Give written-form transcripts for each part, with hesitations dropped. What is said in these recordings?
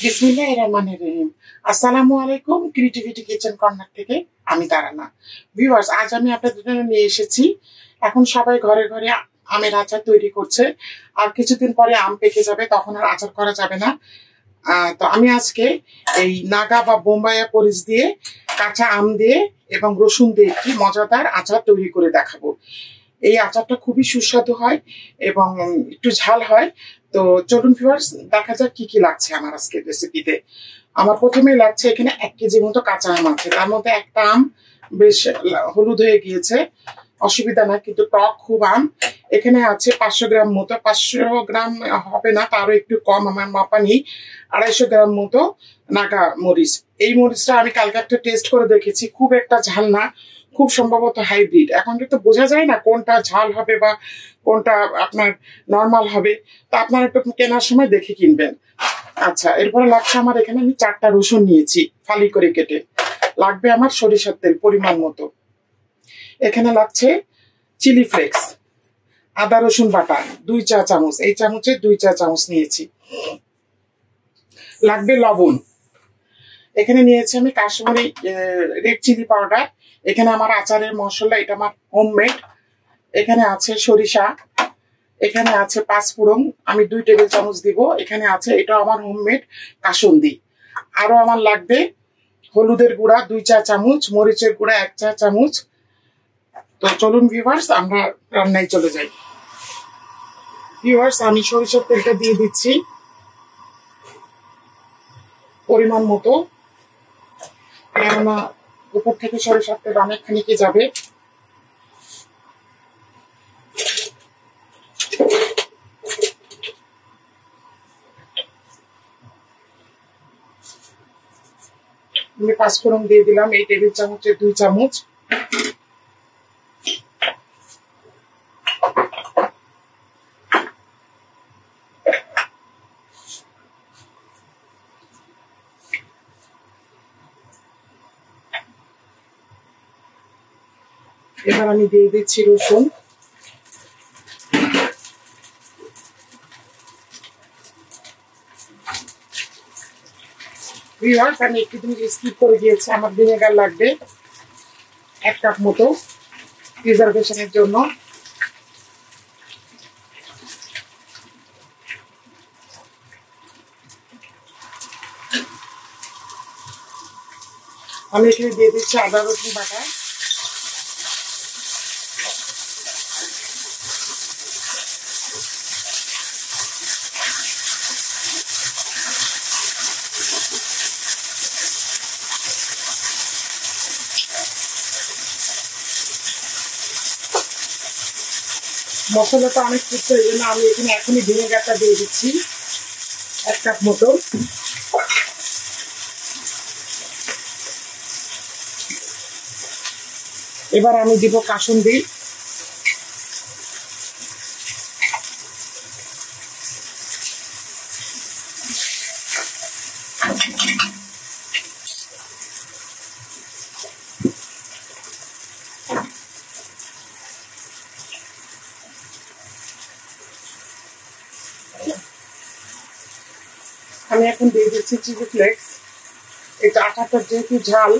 বিসমিল্লাহির রহমানির রহিম। আসসালামু আলাইকুম। ক্রিয়েটিভিটি কিচেন কর্নার থেকে আমি তারানা। ভিউয়ার্স, আজ আমি আপনাদের জন্য নিয়ে এসেছি, এখন সবাই ঘরে ঘরে আমের আচার তৈরি করছে। আর কিছুদিন পরে আম পেকে যাবে, তখন আর আচার করা যাবে না। তো আমি আজকে এই নাগা বা বোম্বাইয়া মরিচ দিয়ে, কাঁচা আম দিয়ে এবং রসুন দিয়ে একটি মজাদার আচার তৈরি করে দেখাবো। এই আচারটা খুবই সুস্বাদু হয় এবং একটু ঝাল হয়। তো চলুন ভিউয়ার্স, দেখা যাক কি কি লাগছে আমার আজকের রেসিপিতে। আমার প্রথমে লাগছে এখানে 1 কেজি মতো কাঁচা আম আছে, তার মধ্যে একটা আম বেশ হলুদ হয়ে গিয়েছে, অসুবিধা না, কিন্তু টক খুব আম। এখানে আছে 500 গ্রাম মতো, 500 গ্রাম হবে না, তারও একটু কম, আমার মাপা নেই, 250 গ্রাম মতো নাগা মরিচ। এই মরিচটা আমি কালকে একটা টেস্ট করে দেখেছি, খুব একটা ঝাল না, খুব সম্ভবত হাইব্রিড। এখন কিন্তু বোঝা যায় না কোনটা ঝাল হবে বা কোনটা আপনার নর্মাল হবে, তা আপনারা একটু কেনার সময় দেখে কিনবেন। আচ্ছা, এরপরে লাগছে আমার, এখানে আমি 4টা রসুন নিয়েছি ফালি করে কেটে। লাগবে আমার সরিষার তেল পরিমাণ মতো। এখানে লাগছে চিলি ফ্লেক্স, আদা রসুন বাটা 2 চা চামচ, এই চামচে 2 চা চামচ নিয়েছি। লাগবে লবণ। এখানে নিয়েছি আমি কাশ্মীরি রেড চিলি পাউডার। এখানে আমার আচারের মশলা, এটা আমার হোমমেড। এখানে আছে সরিষা, এখানে আছে পাঁচফোড়ন, আমি 2 টেবিল চামচ দিব। এখানে আছে, এটা আমার হোমমেড, কাসুন্দি। আরো আমার লাগবে হলুদের গুঁড়া 2 চা চামচ, মরিচের গুঁড়া 1 চা চামচ। তো চলুন ভিউয়ার্স, আমরা রান্নায় চলে যাই। ভিউয়ার্স, আমি সরিষার তেলটা দিয়ে দিচ্ছি পরিমাণ মতো, কেননা উপর থেকে সরিষার তেল অনেকখানি কি যাবে। আমি পাঁচফোড়ন দিয়ে দিলাম এই টেবিল চামচের 2 চামচ। এবার আমি দিয়ে দিচ্ছি রসুন। ভিউয়ার্স, আমি একটু জিনিস স্কিপ করে গিয়েছি, আমার ভিনেগার লাগবে 1 কাপ মতো প্রিজারভেশনের জন্য। আমি এখানে দিয়ে দিচ্ছি আদা রসুন বাটা। মশলাটা অনেক ফুটছে, এই জন্য আমি এখানে এখনই ভিনেগারটা দিয়ে দিচ্ছি 1 কাপ মতো। এবার আমি দিব কাসুন্দি। আমি এখন দিয়ে দিচ্ছি চিলি ফ্লেক্স। এটা আটাটা যেহেতু ঝাল,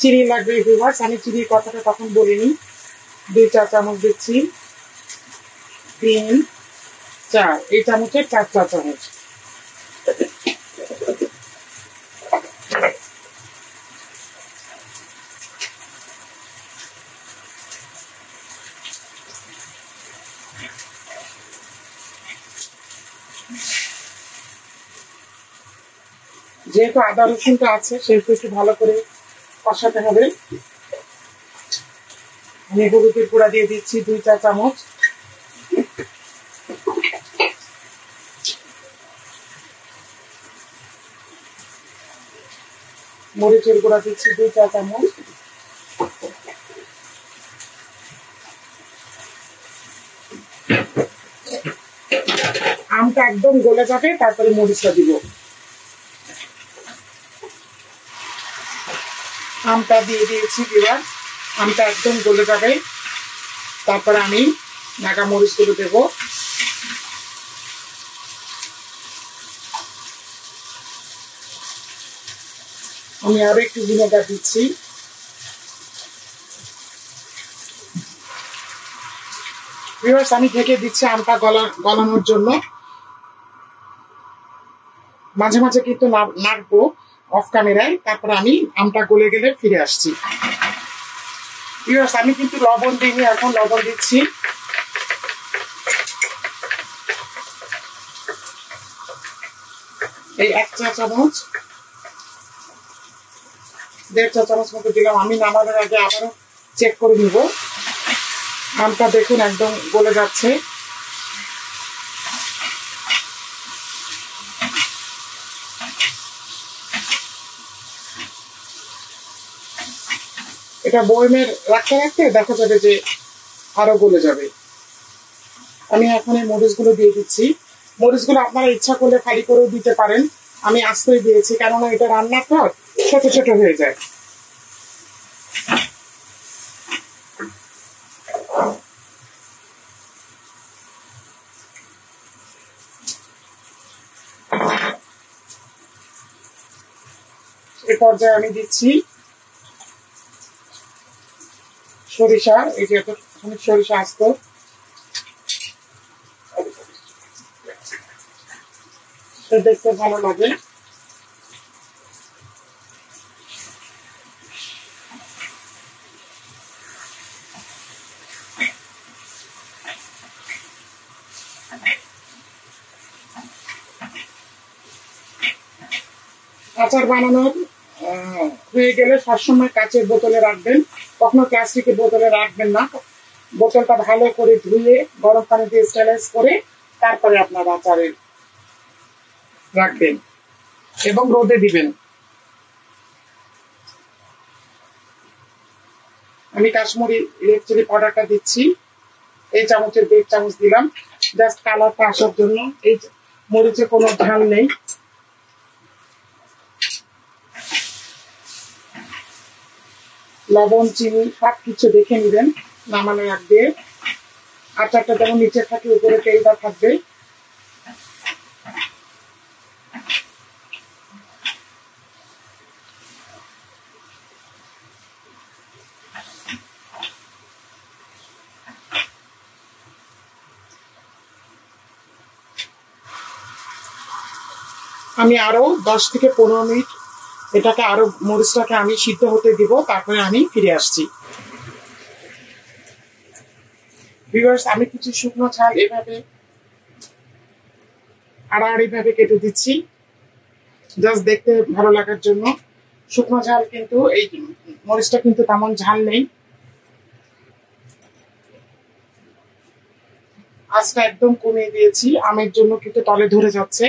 চিনি লাগবে ভিউয়ার্স, আমি চিনির কথাটা তখন বলিনি। 2 চা চামচ দিচ্ছি, 3, 4, এই চামচের 4 চা চামচ। যেহেতু আদা রসুনটা আছে, সেহেতু একটু ভালো করে কষাতে হবে। আমি হলুদের গুঁড়া দিয়ে দিচ্ছি 2 চা চামচ। মরিচের গুঁড়া দিচ্ছি 2 চা চামচ। আমটা একদম গলে যাবে, তারপরে মরিচটা দিব। আমটা দিয়ে দিয়েছি ভিউয়ার্স, আমটা একদম গলে যাবে। তারপরে আমি নাগা মরিচগুলো দেব। আমি আরো একটু ভিনেগার দিচ্ছি। ভিউয়ার্স, আমি ঢেকে দিচ্ছি আমটা গলানোর জন্য। মাঝে মাঝে কিন্তু নাড়বো অফ ক্যামেরায়। তারপরে আমি আমটা গলে গেলে ফিরে আসছি। ভিউয়ার্স, আমি কিন্তু লবণ দিইনি, এখন লবণ দিচ্ছি। এই 1 চা চামচ, 1.5 চা চামচ মতো দিলাম। আমি নামানোর আগে আবারও চেক করে নিব। আমটা দেখুন একদম গলে যাচ্ছে। এটা বয়মের রাখতে রাখতে দেখা যাবে যে আরো গলে যাবে। আমি এখন এই মরিচগুলো দিয়ে দিচ্ছি। মরিচগুলো আপনারা ইচ্ছা করলে খালি করেও দিতে পারেন, আমি আস্তেই দিয়েছি, কেননা এটা রান্নার পর ছোট ছোট হয়ে যায়। এই পর্যায়ে আমি দিচ্ছি সরিষা। এই যে অনেক সরিষা আস্ত, দেখতে ভালো লাগে। আচার বানানোর হয়ে গেলে সবসময় কাচের বোতলে রাখবেন, কখনো প্লাস্টিকের বোতলে রাখবেন না। বোতলটা ভালো করে ধুয়ে গরম পানি দিয়ে স্টেরিলাইজ করে তারপরে আপনার আচারে রাখবেন এবং রোদে দিবেন। আমি কাশ্মীরি রেড চিলি পাউডারটা দিচ্ছি, এই চামচের 1.5 চামচ দিলাম, জাস্ট কালারটা আসার জন্য। এই মরিচে কোনো ঝাল নেই। লবণ, চিনি সবকিছু দেখে নিবেন নামানোর আগে। আচারটা যেমন নিচে থাকে উপরে তেলটা থাকবে। আমি আরো 10 থেকে 15 মিনিট এটাকে আরো মরিচটাকে আমি সিদ্ধ হতে দিব, তারপরে আমি ফিরে আসছি। ভিউয়ার্স, আমি কিছু শুকনো ঝাল এভাবে আড়াআড়ি ভাবে কেটে দিচ্ছি, জাস্ট দেখতে ভালো লাগার জন্য। শুকনো ঝাল কিন্তু এই মরিচটা কিন্তু তেমন ঝাল নেই। আঁচটা একদম কমিয়ে দিয়েছি, আমের জন্য কিন্তু তলে ধরে যাচ্ছে,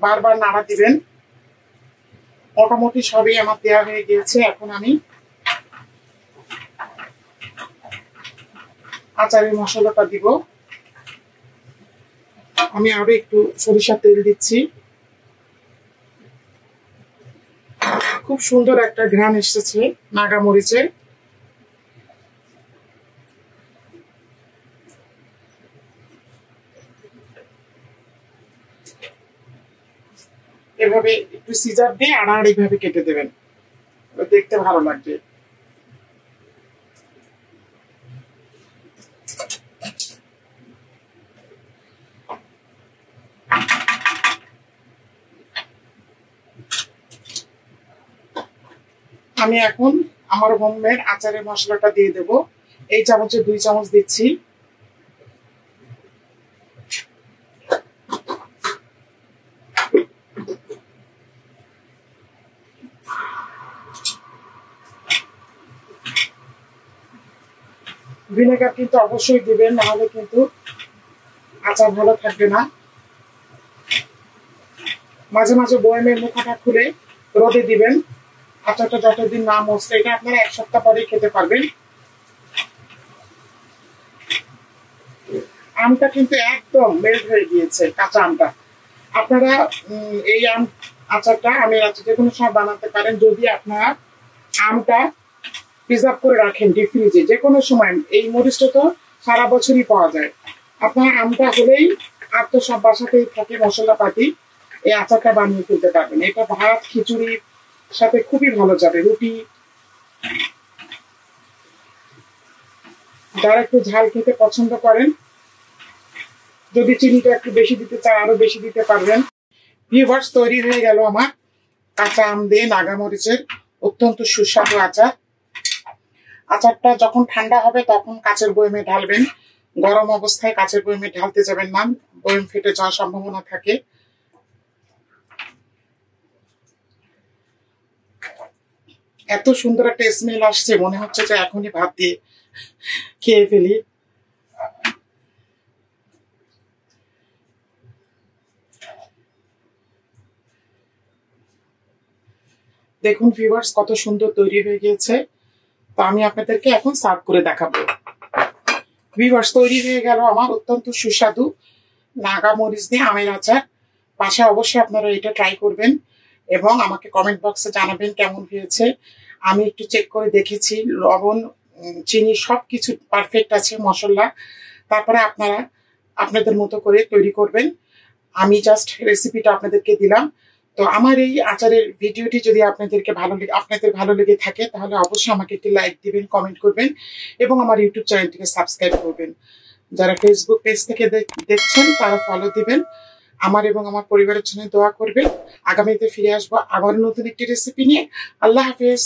বারবার নাড়া দিবেন। মোটামুটি সবই আমার দেওয়া হয়ে গিয়েছে। এখন আমি আচারের মশলাটা দিব। আমি আরো একটু সরিষার তেল দিচ্ছি। খুব সুন্দর একটা ঘ্রাণ এসেছে নাগা মরিচের। এভাবে একটু সিজার দিয়ে আড়াআড়ি ভাবে কেটে দেবেন, দেখতে ভালো লাগবে। আমি এখন আমার হোমমেড আচারের মশলাটা দিয়ে দেব। এই চামচে 2 চামচ দিচ্ছি। ভিনেগার কিন্তু অবশ্যই দিবেন, নাহলে কিন্তু আচার ভালো থাকবে না। মাঝে মাঝে বয়মের মুখটা খুলে রোদে দিবেন। আচারটা যতদিন না মসলে, এটা আপনারা 1 সপ্তাহ পরেই খেতে পারবেন। আমটা কিন্তু একদম মেল্ট হয়ে গিয়েছে, কাঁচা আমটা। আপনারা এই আচারটা আমের আচার যে কোনো সময় বানাতে পারেন, যদি আপনারা আমটা প্রিজার্ভ করে রাখেন ডিপ ফ্রিজে যে কোনো সময়। এই মরিচটা তো সারা বছরই পাওয়া যায়। আপনার আমটা হলেই আর তো সব বাসাতেই থাকে মশলাপাতি, এই আচারটা বানিয়ে ফেলতে পারবেন। এটা ভাত খিচুড়ির সাথে খুবই ভালো যাবে, রুটি। যারা একটু ঝাল খেতে পছন্দ করেন, যদি চিনিটা একটু বেশি দিতে চান আরো বেশি দিতে পারবেন। ভিউয়ার্স, তৈরি হয়ে গেল আমার কাঁচা আম দিয়ে নাগামরিচের অত্যন্ত সুস্বাদু আচার। আচারটা যখন ঠান্ডা হবে তখন কাঁচের বয়মে ঢালবেন। গরম অবস্থায় কাঁচের বয়মে ঢালতে যাবেন না, বয়ম ফেটে যাওয়ার সম্ভাবনা থাকে। এত সুন্দর একটা স্মেল আসছে, মনে হচ্ছে যে এখনই ভাত দিয়ে খেয়ে ফেলি। দেখুন ভিউয়ার্স, কত সুন্দর তৈরি হয়ে গিয়েছে। তো আমি আপনাদেরকে এখন সার্ভ করে দেখাবো। ভিউয়ার্স, তৈরি হয়ে গেল আমার অত্যন্ত সুস্বাদু নাগামরিচ দিয়ে আমের আচার। বাসায় অবশ্যই আপনারা এটা ট্রাই করবেন এবং আমাকে কমেন্ট বক্সে জানাবেন কেমন হয়েছে। আমি একটু চেক করে দেখেছি, লবণ চিনি সবকিছু পারফেক্ট আছে, মশলা। তারপরে আপনারা আপনাদের মতো করে তৈরি করবেন। আমি জাস্ট রেসিপিটা আপনাদেরকে দিলাম। তো আমার এই আচারের ভিডিওটি যদি আপনাদের ভালো লেগে থাকে তাহলে অবশ্যই আমাকে একটি লাইক দিবেন, কমেন্ট করবেন এবং আমার ইউটিউব চ্যানেলটিকে সাবস্ক্রাইব করবেন। যারা ফেসবুক পেজ থেকে দেখছেন তারা ফলো দিবেন। আমার এবং আমার পরিবারের জন্য দোয়া করবেন। আগামীতে ফিরে আসবো আবার নতুন একটি রেসিপি নিয়ে। আল্লাহ হাফেজ।